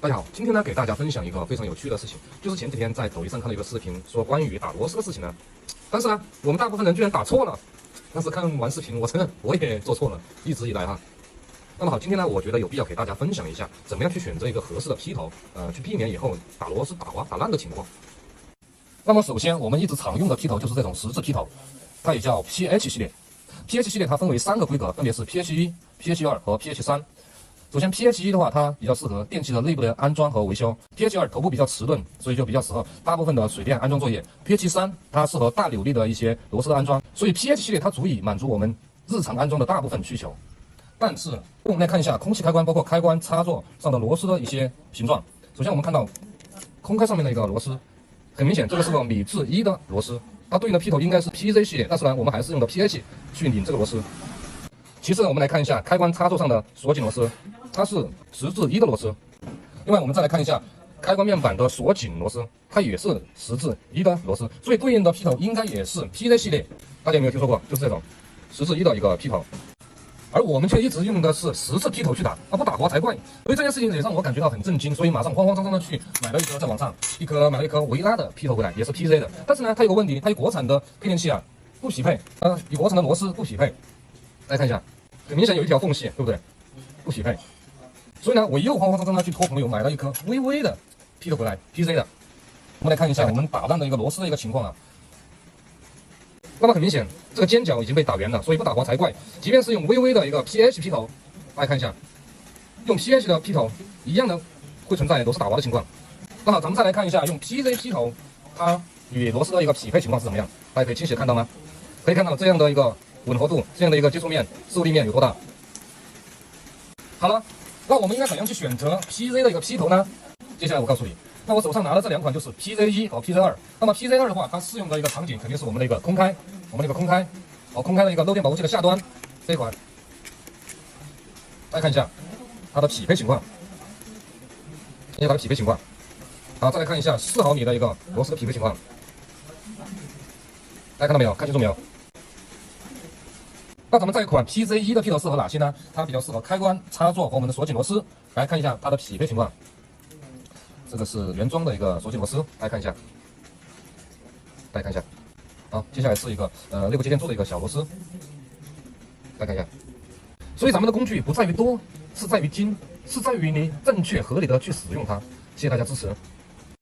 大家好，今天呢给大家分享一个非常有趣的事情，就是前几天在抖音上看到一个视频，说关于打螺丝的事情呢。但是呢，我们大部分人居然打错了。但是看完视频，我承认我也做错了，一直以来哈。那么好，今天呢，我觉得有必要给大家分享一下，怎么样去选择一个合适的劈头，去避免以后打螺丝打滑打烂的情况。那么首先，我们一直常用的劈头就是这种十字劈头，它也叫 PH 系列。PH 系列它分为3个规格，分别是 PH1、PH2 和 PH3。首先 PH1 的话，它比较适合电器的内部的安装和维修。PH2 头部比较迟钝，所以就比较适合大部分的水电安装作业。PH3 它适合大扭力的一些螺丝的安装，所以 PH 系列它足以满足我们日常安装的大部分需求。但是我们来看一下空气开关，包括开关插座上的螺丝的一些形状。首先我们看到空开上面的一个螺丝，很明显这个是个米字1的螺丝，它对应的劈头应该是 PZ 系列，但是呢我们还是用的 PH 去拧这个螺丝。其次我们来看一下开关插座上的锁紧螺丝，它是10字1的螺丝。另外我们再来看一下开关面板的锁紧螺丝，它也是10字1的螺丝，所以对应的劈头应该也是 PZ 系列。大家有没有听说过？就是这种10字1的一个劈头，而我们却一直用的是10字劈头去打，不打滑才怪。所以这件事情也让我感觉到很震惊，所以马上慌慌张张的去买了一颗，在网上买了一颗维拉的劈头回来，也是 PZ 的。但是呢，它有个问题，它与国产的配电器不匹配，与国产的螺丝不匹配。大家看一下，很明显有一条缝隙，对不对？不匹配。所以呢，我又慌慌张张的去托朋友买了一颗微微的劈头回来 ，PZ 的。我们来看一下我们打烂的一个螺丝的一个情况那么很明显，这个尖角已经被打圆了，所以不打滑才怪。即便是用微微的一个 PH 劈头，大家看一下，用 PH 的劈头一样的会存在螺丝打滑的情况。那好，咱们再来看一下用 PZ 劈头，它与螺丝的一个匹配情况是怎么样？大家可以清晰的看到吗？可以看到这样的一个吻合度，这样的一个接触面、受力面有多大？好了，那我们应该怎样去选择 PZ 的一个劈头呢？接下来我告诉你。那我手上拿的这2款就是 PZ1 和 PZ2。那么 PZ2 的话，它适用的一个场景肯定是我们的一个空开，空开的一个漏电保护器的下端这一款。大家看一下它的匹配情况，好，再来看一下4毫米的一个螺丝的匹配情况。大家看到没有？看清楚没有？那咱们这一款 PZ1 的劈头适合哪些呢？它比较适合开关、插座和我们的锁紧螺丝。来看一下它的匹配情况。这个是原装的一个锁紧螺丝，大家看一下。好，接下来是一个内部接电柱的一个小螺丝，大家看一下。所以咱们的工具不在于多，是在于精，是在于你正确合理的去使用它。谢谢大家支持。